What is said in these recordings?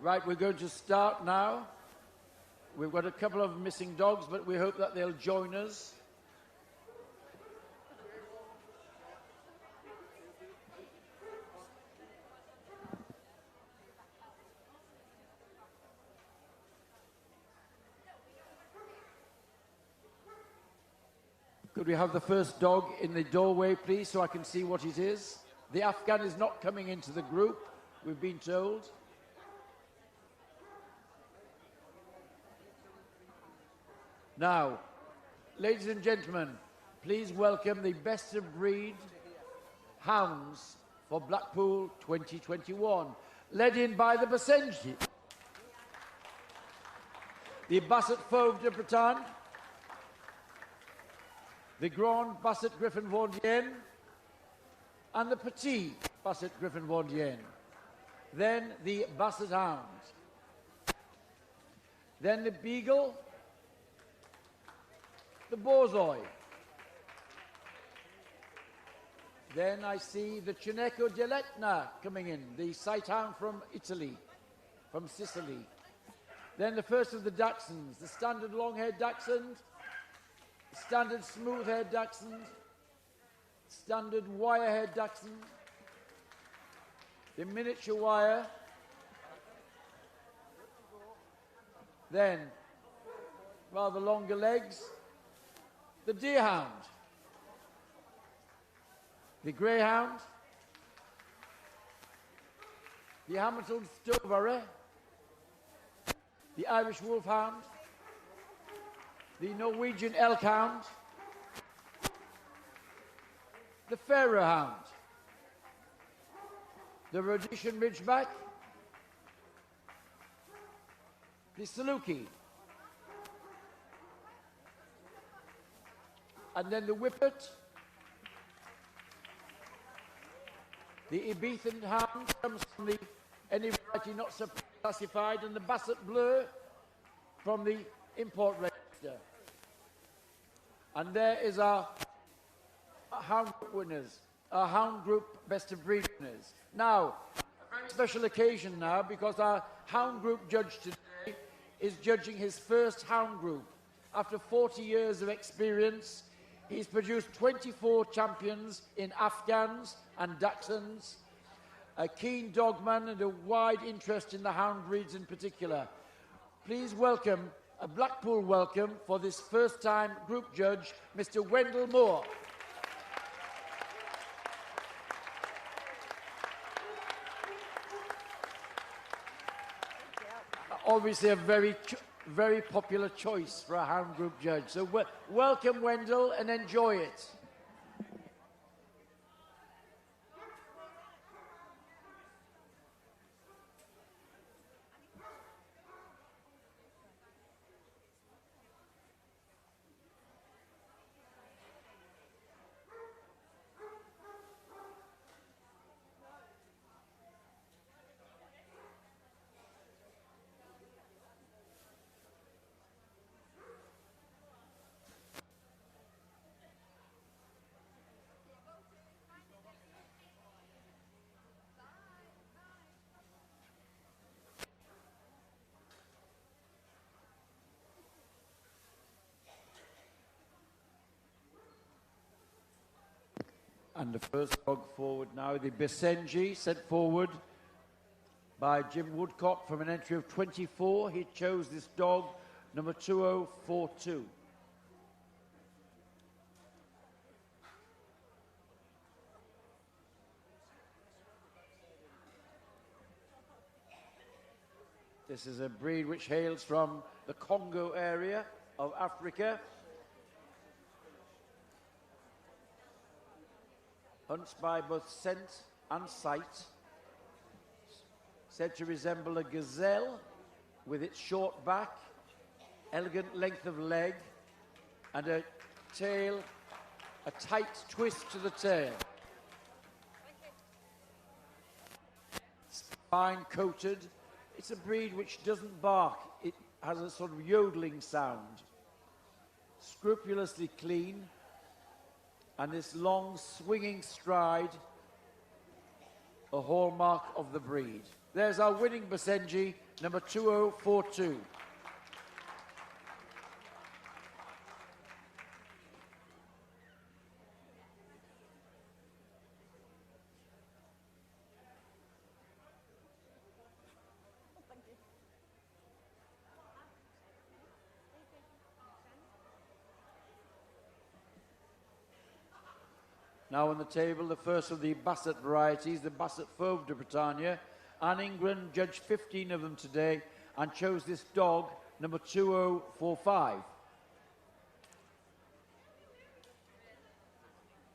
Right, we're going to start now. We've got a couple of missing dogs, but we hope that they'll join us. Could we have the first dog in the doorway, please, so I can see what it is? The Afghan is not coming into the group, we've been told. Now, ladies and gentlemen, please welcome the best of breed hounds for Blackpool 2021, led in by the Basenji, the Basset Fauve de Bretagne, the Grand Basset Griffin Vendéenne, and the Petite Basset Griffin Vendéenne. Then the Basset Hound. Then the Beagle, the Borzoi. Then I see the Chineco De Leitner coming in, the sight hound from Italy, from Sicily. Then the first of the Dachshunds, the standard long-haired Dachshund, standard smooth-haired Dachshund, standard wire-haired Dachshund, the miniature wire, then rather longer legs, the Deerhound, the Greyhound, the Hamilton Stovery, the Irish Wolfhound, the Norwegian Elk Hound, the Pharaoh Hound, the Rhodesian Ridgeback, the Saluki, and then the Whippet, the Ebithan Hound comes from the any variety not so classified, and the Basset Bleu from the import register. And there is our hound group winners, our hound group best of breed winners. Now, a very special occasion now, because our hound group judge today is judging his first hound group. After 40 years of experience, he's produced 24 champions in Afghans and Dachshunds, a keen dogman and a wide interest in the hound breeds in particular. Please welcome, a Blackpool welcome for this first-time group judge, Mr. Wendell Moore. Obviously a very popular choice for a hound group judge. So welcome, Wendell, and enjoy it. And the first dog forward now, the Basenji, sent forward by Jim Woodcock from an entry of 24. He chose this dog, number 2042. This is a breed which hails from the Congo area of Africa. Hunts by both scent and sight. Said to resemble a gazelle with its short back, elegant length of leg, and a tail, a tight twist to the tail. Fine coated. It's a breed which doesn't bark. It has a sort of yodeling sound. Scrupulously clean. And this long swinging stride, a hallmark of the breed. There's our winning Basenji, number 2042. Now on the table, the first of the Basset varieties, the Basset Fauve de Bretagne. Anne Ingram judged 15 of them today and chose this dog, number 2045.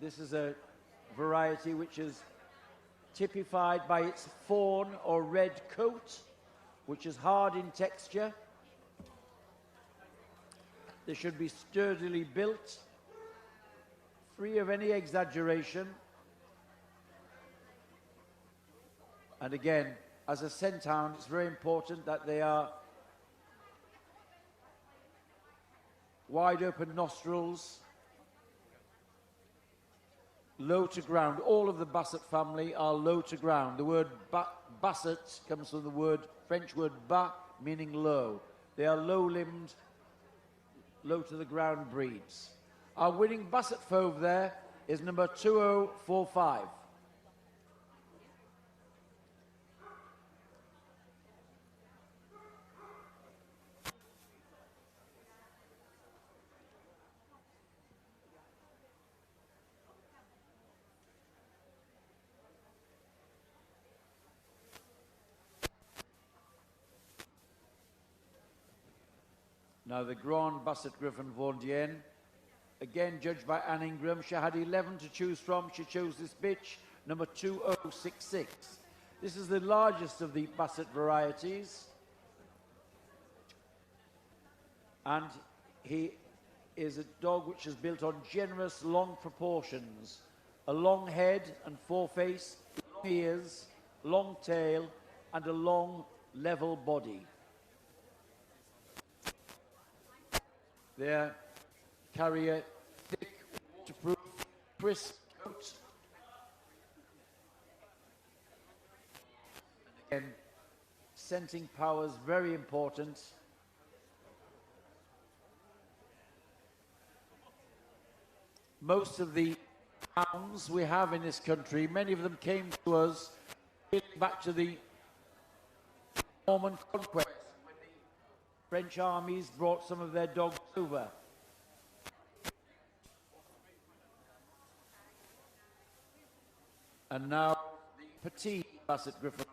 This is a variety which is typified by its fawn or red coat, which is hard in texture. They should be sturdily built, free of any exaggeration. And again, as a scent hound, it's very important that they are wide open nostrils, low to ground. All of the Basset family are low to ground. The word Basset comes from the French word bas, meaning low. They are low-limbed, low to the ground breeds. Our winning Basset Fauve there is number 2045. Now the Grand Basset Griffin Vendienne, again judged by Anne Ingram. She had 11 to choose from. She chose this bitch, number 2066. This is the largest of the Basset varieties. And he is a dog which is built on generous, long proportions. A long head and foreface, long ears, long tail, and a long, level body. They carry a thick, waterproof, crisp coat. And again, scenting power is very important. Most of the hounds we have in this country, many of them came to us back to the Norman conquest. French armies brought some of their dogs over. And now the Petite Basset Griffin,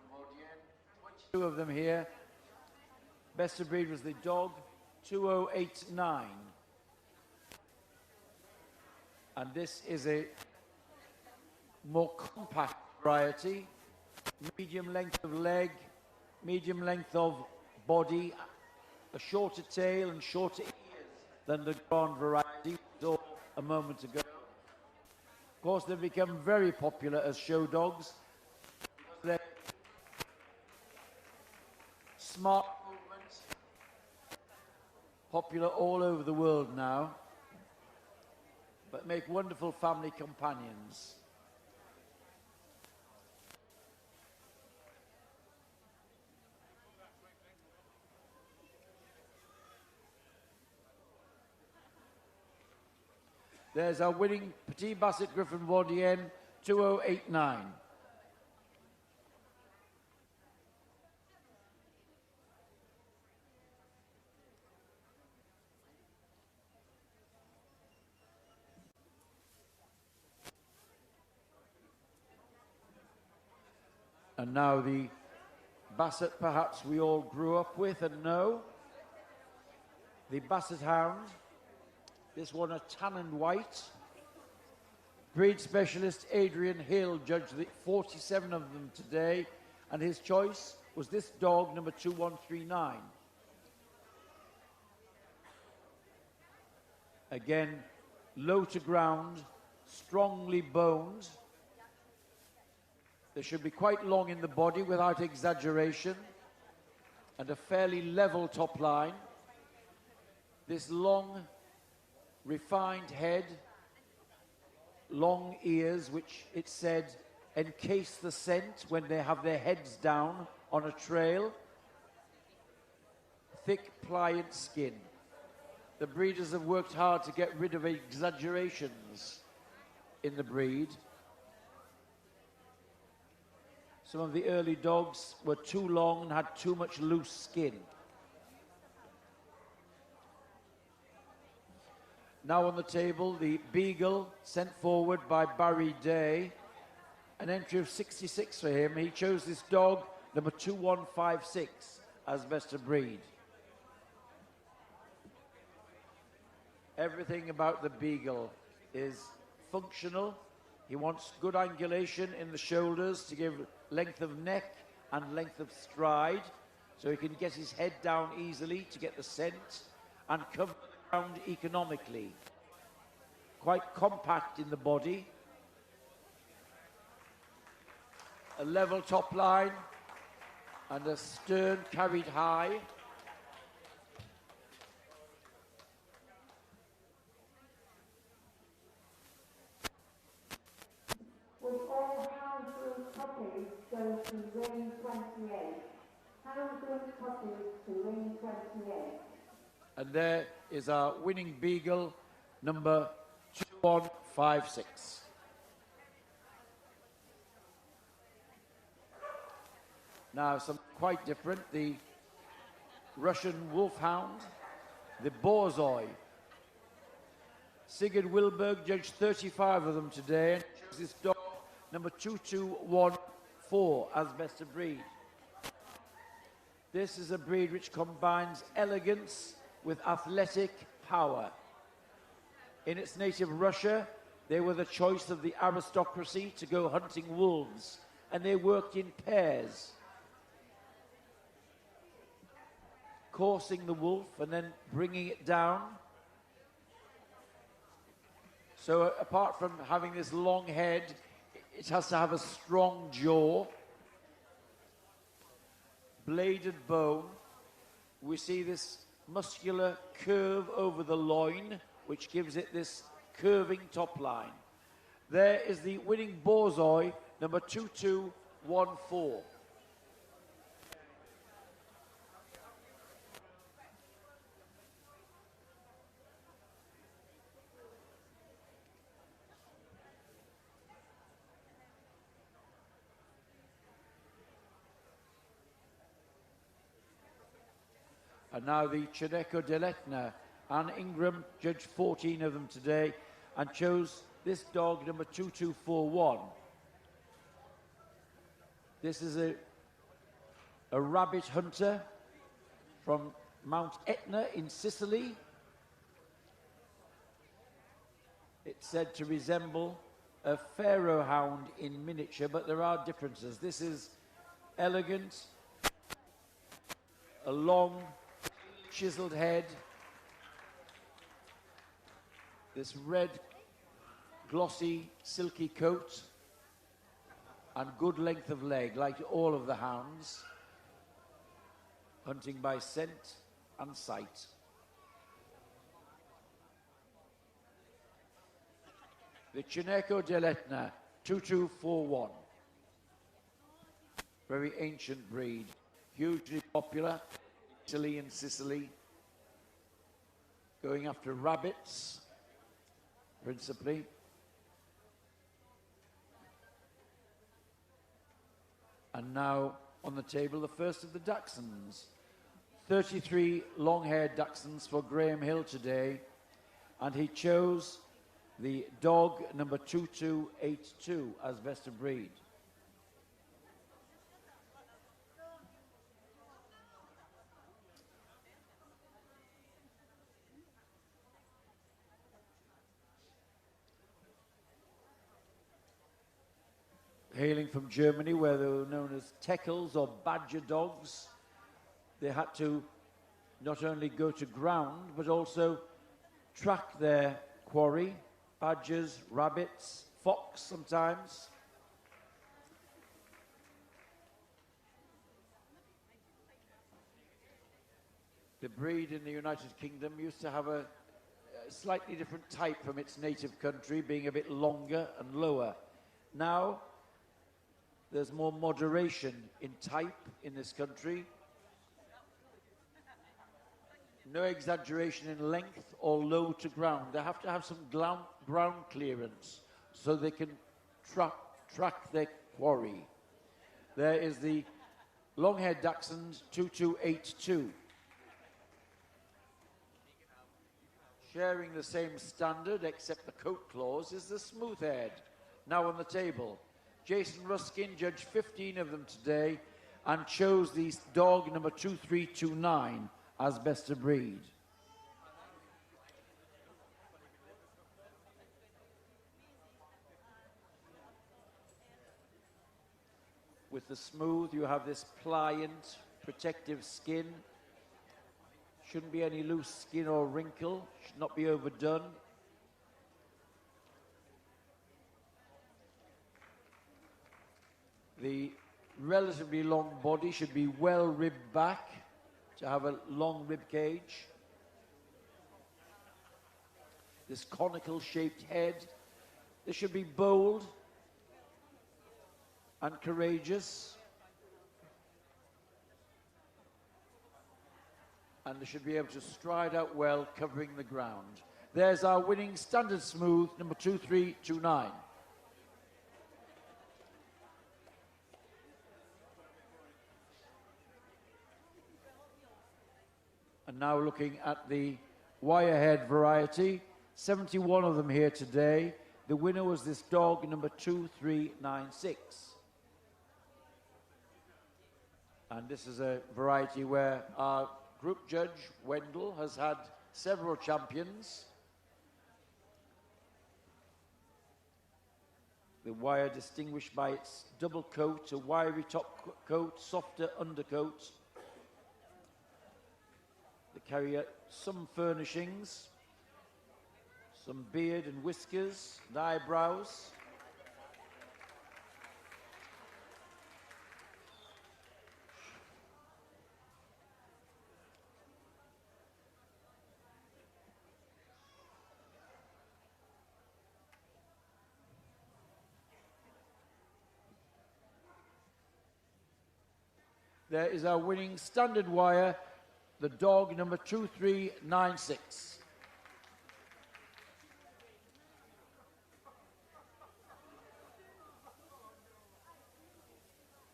22 of them here. Best of breed was the dog, 2089. And this is a more compact variety, medium length of leg, medium length of body, a shorter tail and shorter ears than the Grand variety we saw a moment ago. Of course, they've become very popular as show dogs. They're smart movements, popular all over the world now, but make wonderful family companions. There's our winning Petite Basset Griffin Vendienne, 2089. And now the Basset perhaps we all grew up with and know, the Basset Hound. This one a tan and white. Breed specialist Adrian Hill judged the 47 of them today, and his choice was this dog, number 2139. Again, low to ground, strongly boned. They should be quite long in the body without exaggeration, and a fairly level top line. This long, refined head, long ears, which it said encase the scent when they have their heads down on a trail, thick, pliant skin. The breeders have worked hard to get rid of exaggerations in the breed. Some of the early dogs were too long and had too much loose skin. Now on the table, the Beagle, sent forward by Barry Day. An entry of 66 for him. He chose this dog, number 2156, as best of breed. Everything about the Beagle is functional. He wants good angulation in the shoulders to give length of neck and length of stride, so he can get his head down easily to get the scent and cover the ground economically. Quite compact in the body. A level top line and a stern carried high. With all Hound puppies go to ring 28. Hound puppies to ring 28. And there is our winning Beagle, number 2156. Now, some quite different. The Russian Wolfhound, the Borzoi. Sigurd Wilberg judged 35 of them today and chose this dog, number 2214, as best of breed. This is a breed which combines elegance with athletic power. In its native Russia, they were the choice of the aristocracy to go hunting wolves, and they worked in pairs, coursing the wolf and then bringing it down. So apart from having this long head, it has to have a strong jaw, bladed bone. We see this muscular curve over the loin, which gives it this curving top line. There is the winning Borzoi, number 2214. And now the Chineco De Leitner. Anne Ingram judged 14 of them today and chose this dog, number 2241. This is a rabbit hunter from Mount Etna in Sicily. It's said to resemble a pharaoh hound in miniature, but there are differences. This is elegant, a long, chiseled head, this red, glossy, silky coat, and good length of leg, like all of the hounds, hunting by scent and sight. The Chineco De Leitner, 2241. Very ancient breed, hugely popular. Italy and Sicily, going after rabbits, principally. And now on the table, the first of the Dachshunds. 33 long-haired Dachshunds for Graham Hill today, and he chose the dog number 2282 as best of breed. Hailing from Germany, where they were known as Teckels or badger dogs, they had to not only go to ground, but also track their quarry, badgers, rabbits, fox sometimes. The breed in the United Kingdom used to have a slightly different type from its native country, being a bit longer and lower. Now, there's more moderation in type in this country. No exaggeration in length or low to ground. They have to have some ground clearance so they can track their quarry. There is the long-haired Dachshund 2282. Sharing the same standard, except the coat claws, is the smooth-haired, now on the table. Jason Ruskin judged 15 of them today and chose the dog number 2329 as best of breed. With the smooth, you have this pliant, protective skin. Shouldn't be any loose skin or wrinkle, should not be overdone. The relatively long body should be well ribbed back to have a long rib cage. This conical shaped head. This should be bold and courageous. And they should be able to stride out well, covering the ground. There's our winning standard smooth, number 2329. And now looking at the Wirehead Variety, 71 of them here today. The winner was this dog, number 2396. And this is a variety where our group judge, Wendell, has had several champions. The wire distinguished by its double coat, a wiry top coat, softer undercoat. They carry some furnishings, some beard and whiskers and eyebrows. There is our winning standard wire, the dog number 2396.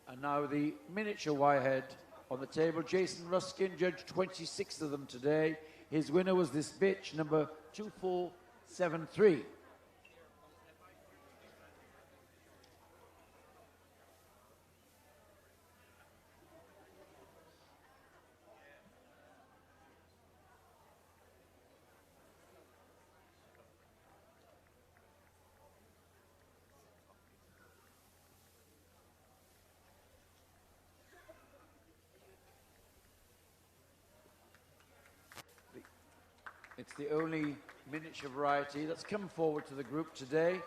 And now the miniature wirehead on the table. Jason Ruskin judged 26 of them today. His winner was this bitch, number 2473. It's the only miniature variety that's come forward to the group today.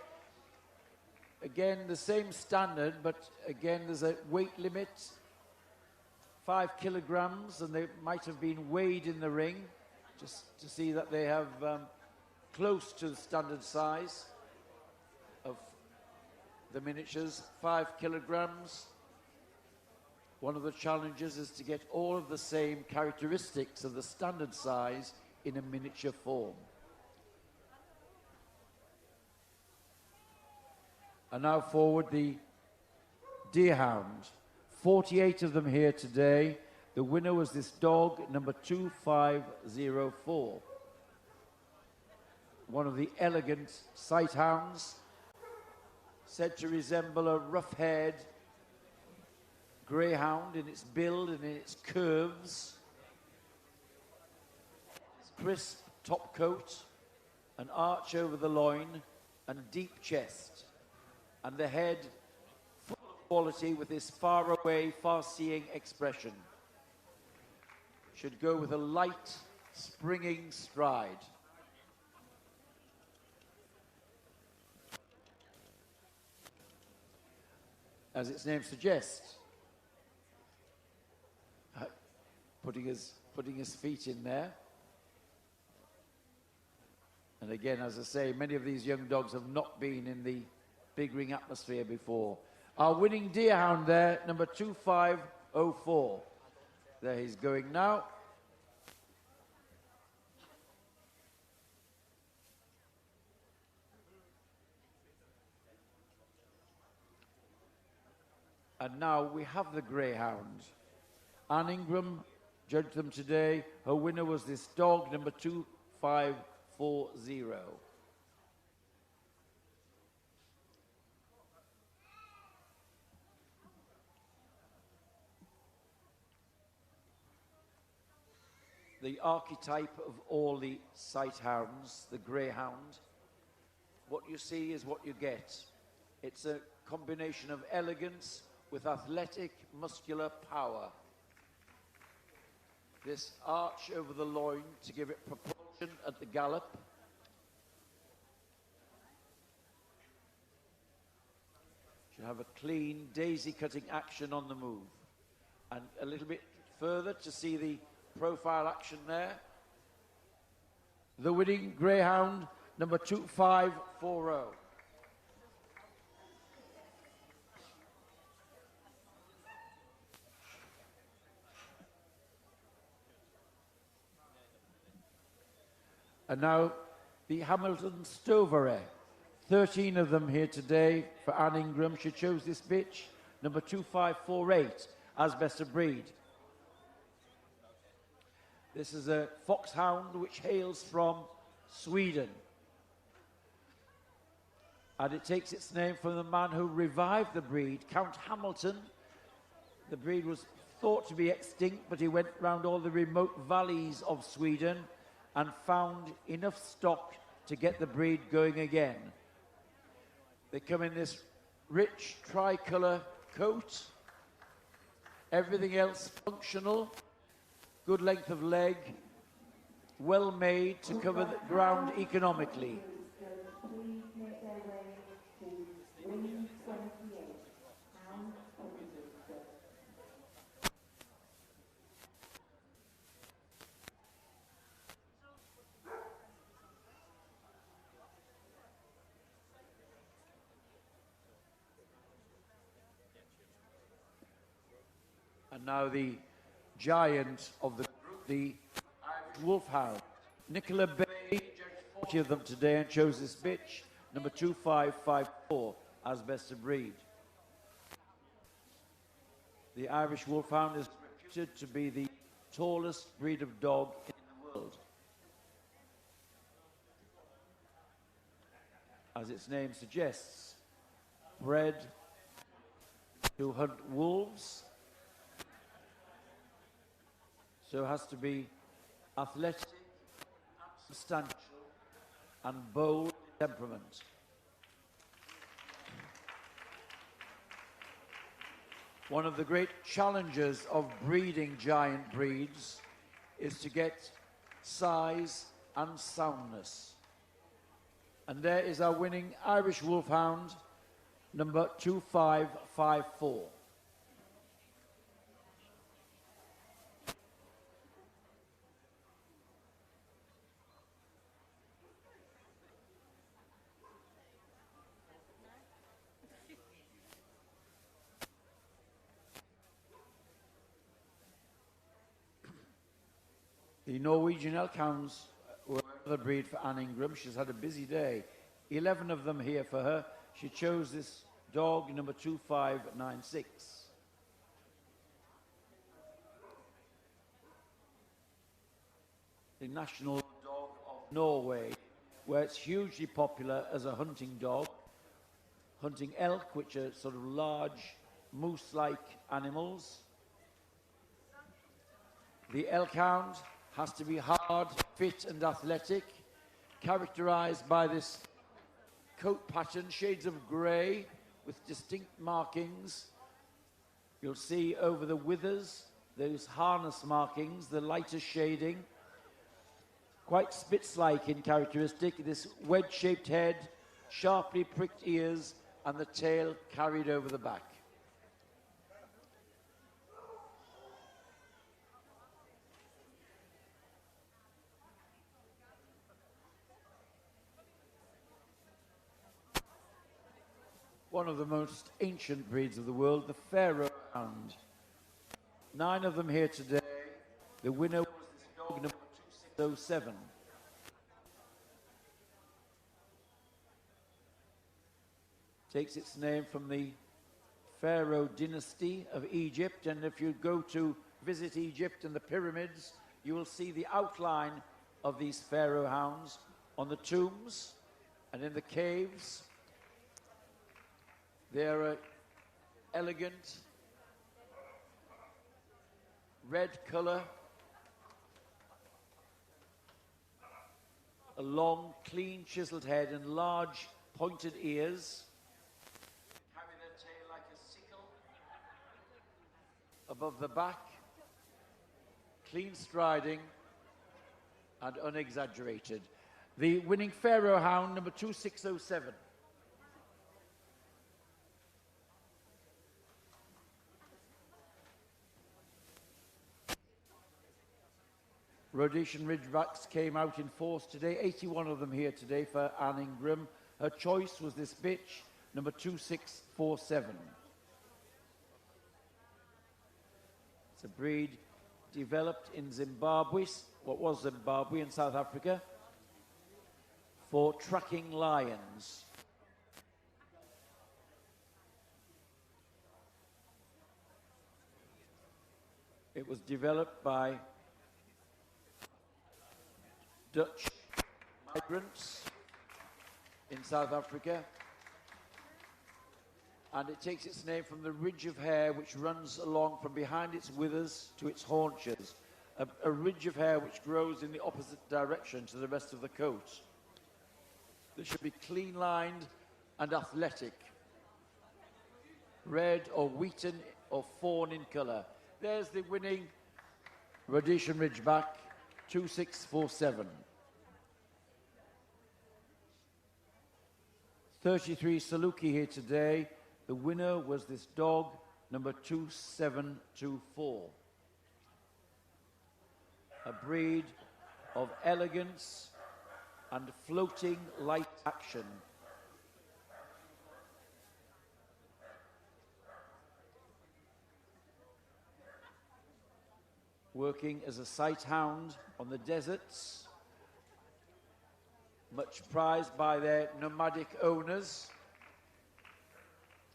Again, the same standard, but again, there's a weight limit, 5 kilograms, and they might have been weighed in the ring just to see that they have close to the standard size of the miniatures, 5 kilograms. One of the challenges is to get all of the same characteristics of the standard size in a miniature form. And now forward the Deerhound. 48 of them here today. The winner was this dog, number 2504. One of the elegant sight hounds, said to resemble a rough-haired greyhound in its build and in its curves. Crisp top coat, an arch over the loin, and deep chest, and the head full of quality with this far-away, far-seeing expression. Should go with a light, springing stride. As its name suggests, putting his feet in there. And again, as I say, many of these young dogs have not been in the big ring atmosphere before. Our winning deerhound there, number 2504. There he's going now. And now we have the greyhound. Anne Ingram judged them today. Her winner was this dog, number 2540. The archetype of all the sight hounds, the greyhound. What you see is what you get. It's a combination of elegance with athletic, muscular power. This arch over the loin to give it proportion at the gallop. Should have a clean, daisy-cutting action on the move. And a little bit further to see the profile action there. The winning greyhound, number 2540. And now the Hamilton Stovere. 13 of them here today for Anne Ingram. She chose this bitch, number 2548, as best of breed. This is a foxhound which hails from Sweden. And it takes its name from the man who revived the breed, Count Hamilton. The breed was thought to be extinct, but he went round all the remote valleys of Sweden and found enough stock to get the breed going again. They come in this rich tricolour coat, everything else functional, good length of leg, well made to cover the ground economically. And now the giant of the group, the Irish Wolfhound. Nicola Bay judged 40 of them today and chose this bitch, number 2554, as best of breed. The Irish Wolfhound is reputed to be the tallest breed of dog in the world. As its name suggests, bred to hunt wolves. So it has to be athletic, substantial, and bold in temperament. One of the great challenges of breeding giant breeds is to get size and soundness. And there is our winning Irish Wolfhound, number 2554. The Norwegian Elk Hounds were another breed for Anne Ingram. She's had a busy day. 11 of them here for her. She chose this dog, number 2596. The national dog of Norway, where it's hugely popular as a hunting dog. Hunting elk, which are sort of large, moose-like animals. The Elk Hound has to be hard, fit and athletic, characterized by this coat pattern, shades of grey with distinct markings. You'll see over the withers, those harness markings, the lighter shading. Quite Spitz-like in characteristic, this wedge-shaped head, sharply pricked ears, and the tail carried over the back. one of the most ancient breeds of the world, the Pharaoh Hound. 9 of them here today. The winner was this dog number 2607. Takes its name from the Pharaoh dynasty of Egypt, and if you go to visit Egypt and the pyramids, you will see the outline of these Pharaoh hounds on the tombs and in the caves. They're elegant, red color, a long, clean, chiseled head and large, pointed ears. Carry their tail like a sickle above the back, clean striding and unexaggerated. The winning Pharaoh Hound, number 2607. Rhodesian Ridgebacks came out in force today, 81 of them here today for Anne Ingram. Her choice was this bitch, number 2647. It's a breed developed in Zimbabwe, what was Zimbabwe in South Africa, for tracking lions. It was developed by Dutch migrants in South Africa, and it takes its name from the ridge of hair which runs along from behind its withers to its haunches, a ridge of hair which grows in the opposite direction to the rest of the coat. They should be clean lined and athletic, red or wheaten or fawn in colour. There's the winning Rhodesian Ridgeback, 2647. 33 Saluki here today. The winner was this dog, number 2724. A breed of elegance and floating light action. Working as a sight hound on the deserts, much prized by their nomadic owners,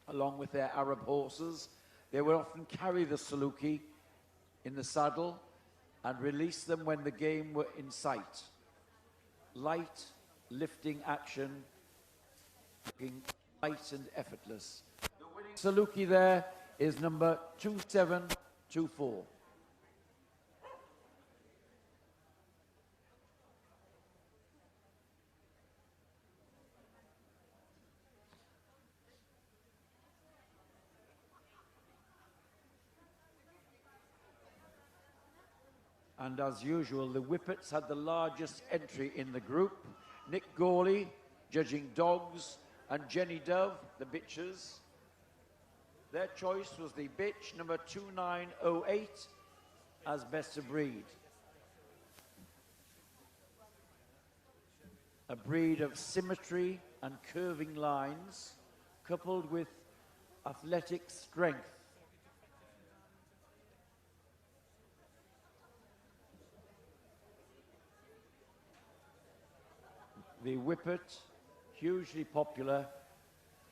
along with their Arab horses. They would often carry the Saluki in the saddle and release them when the game were in sight. Light, lifting action, looking light and effortless. The winning Saluki there is number 2724. And as usual, the Whippets had the largest entry in the group. Nick Gawley, judging dogs, and Jenny Dove, the bitches. Their choice was the bitch, number 2908, as best of breed. A breed of symmetry and curving lines, coupled with athletic strength. The Whippet, hugely popular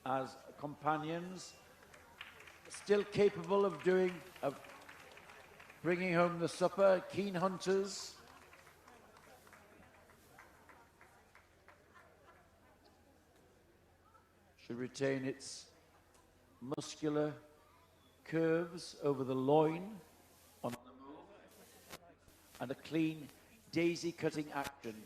as companions, still capable of bringing home the supper, keen hunters. Should retain its muscular curves over the loin on the move, and a clean daisy-cutting action.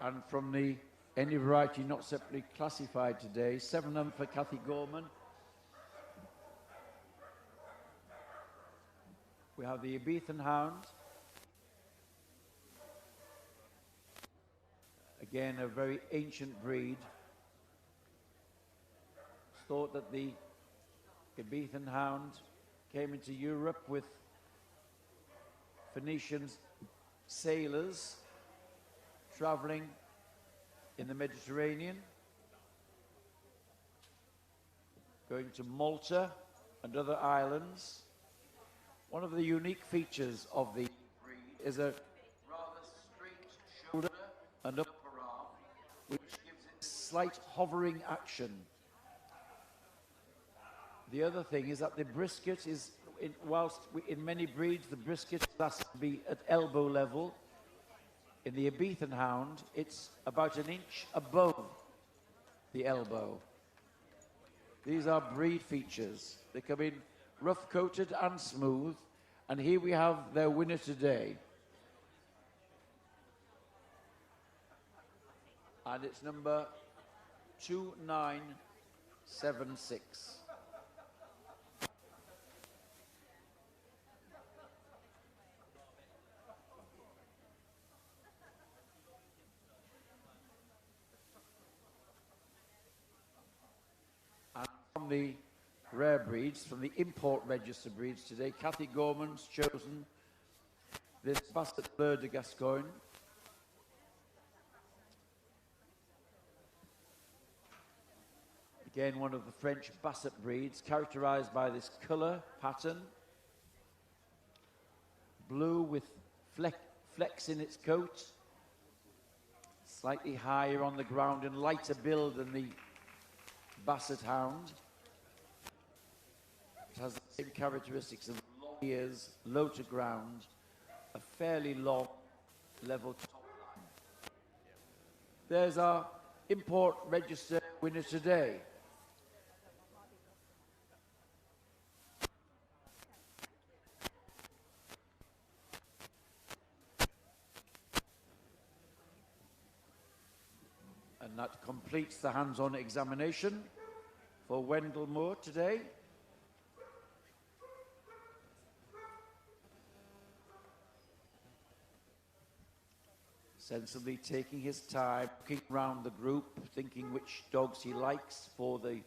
And from the any variety not separately classified today, 7 of them for Kathy Gorman. Now the Ebithan Hound, again a very ancient breed. It's thought that the Ebithan Hound came into Europe with Phoenician sailors traveling in the Mediterranean, going to Malta and other islands. One of the unique features of the breed is a rather straight shoulder and upper arm, which gives it slight hovering action. The other thing is that the brisket is, in many breeds the brisket has to be at elbow level, in the Ebithan Hound it's about an inch above the elbow. These are breed features. They come in rough-coated and smooth, and here we have their winner today. And it's number 2976. And from the rare breeds, from the import register breeds today, Cathy Gorman's chosen this Basset Bleu de Gascoigne. Again, one of the French Basset breeds, characterized by this color pattern. Blue with flecks in its coat, slightly higher on the ground and lighter build than the Basset Hound. It has the same characteristics of long ears, low to ground, a fairly long level top line. There's our import register winner today. And that completes the hands-on examination for Wendell Moore today. Sensibly taking his time, looking around the group, thinking which dogs he likes for the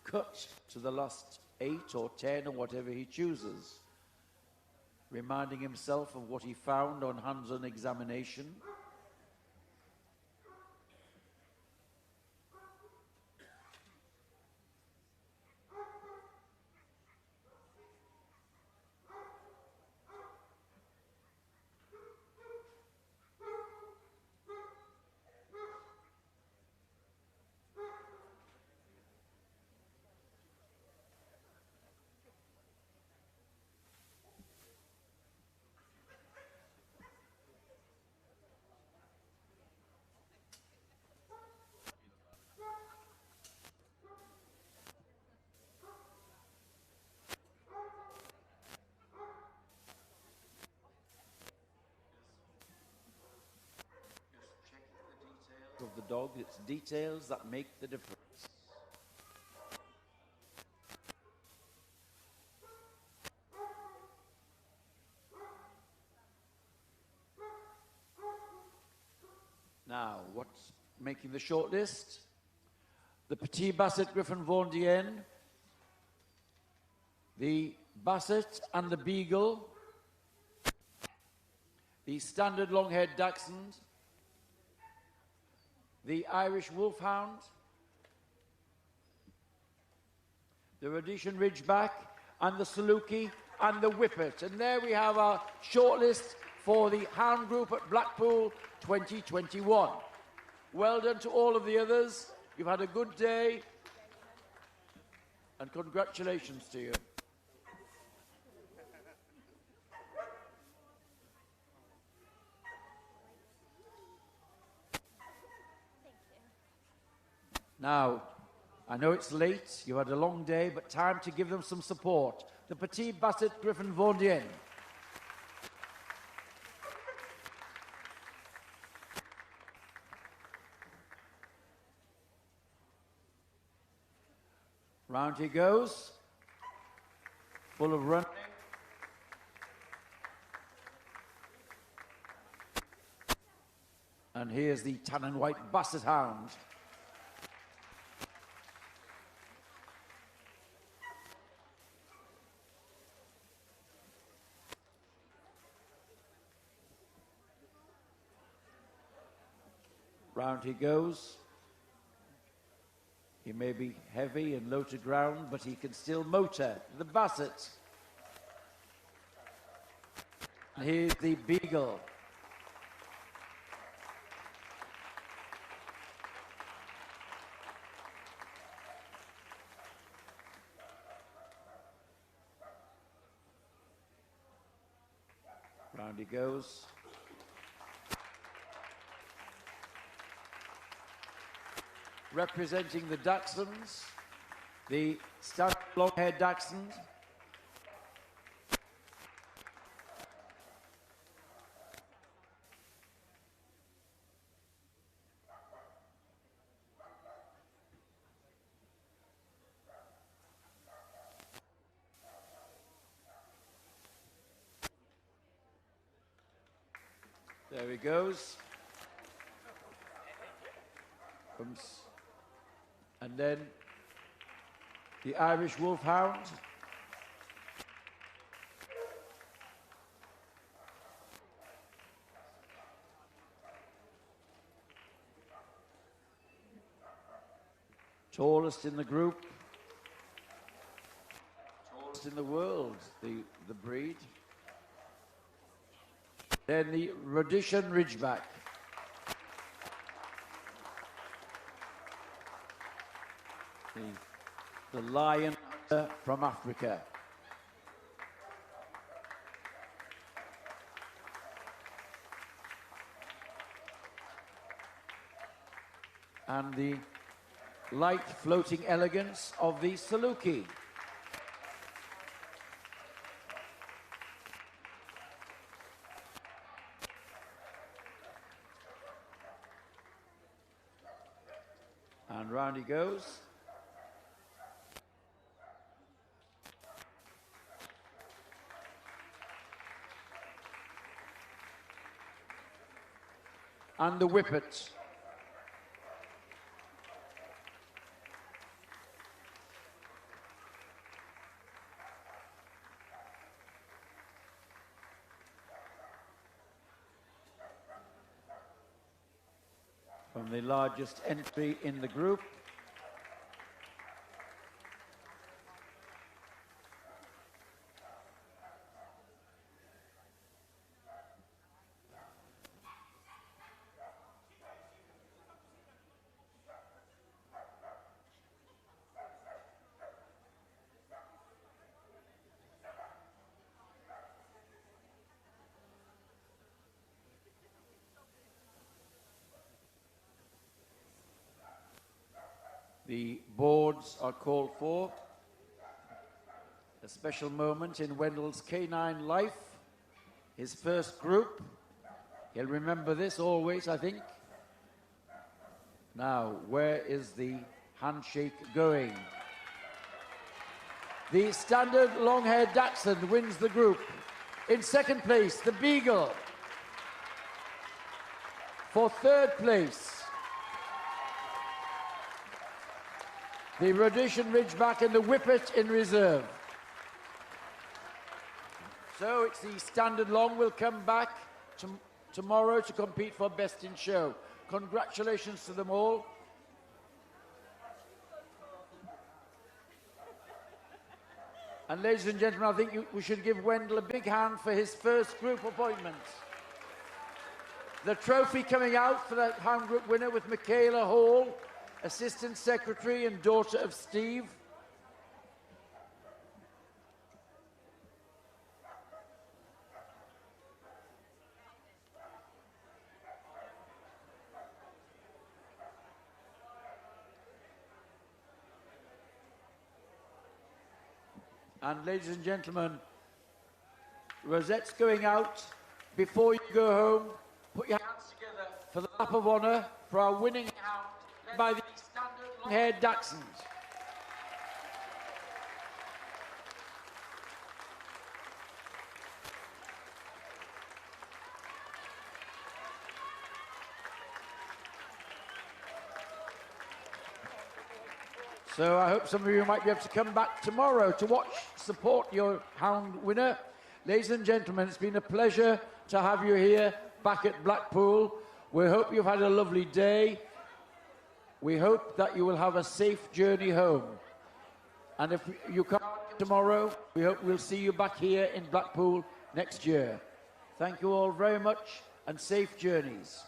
cut to the last 8 or 10 or whatever he chooses. Reminding himself of what he found on hands-on examination. Of the dog, it's details that make the difference. Now, what's making the shortlist? The Petite Griffin Vendienne, the Basset and the Beagle, the Standard Long-Haired Dachshund, the Irish Wolfhound, the Rhodesian Ridgeback, and the Saluki and the Whippet. And there we have our shortlist for the Hound Group at Blackpool 2021. Well done to all of the others. You've had a good day, and congratulations to you. Now, I know it's late, you had a long day, but time to give them some support. The Petite Griffin Vendienne. Round he goes, full of running. And here's the tan and white Basset Hound. Round he goes. He may be heavy and low to ground, but he can still motor. The Basset. And here's the Beagle. Round he goes. Representing the Dachshunds, the standard long-haired Dachshund. There he goes. And then the Irish Wolfhound. Tallest in the group. Tallest in the world, the breed. Then the Rhodesian Ridgeback. The lion from Africa. And the light floating elegance of the Saluki. And round he goes. And the Whippet. From the largest entry in the group. The boards are called for. A special moment in Wendell's canine life. His first group. He'll remember this always, I think. Now, where is the handshake going? The standard long-haired Dachshund wins the group. In second place, the Beagle. For third place, the Rhodesian Ridgeback and the Whippet in reserve. So it's the standard long will come back tomorrow to compete for best in show. Congratulations to them all. And ladies and gentlemen, I think we should give Wendell a big hand for his first group appointment. The trophy coming out for the Hound Group winner with Michaela Hall, Assistant Secretary and daughter of Steve. And ladies and gentlemen, rosettes going out. Before you go home, put your hands together for the lap of honour for our winning hound led by the standard long-haired Dachshund. So I hope some of you might be able to come back tomorrow to watch, support your hound winner. Ladies and gentlemen, it's been a pleasure to have you here back at Blackpool. We hope you've had a lovely day. We hope that you will have a safe journey home. And if you come tomorrow, we hope we'll see you back here in Blackpool next year. Thank you all very much and safe journeys.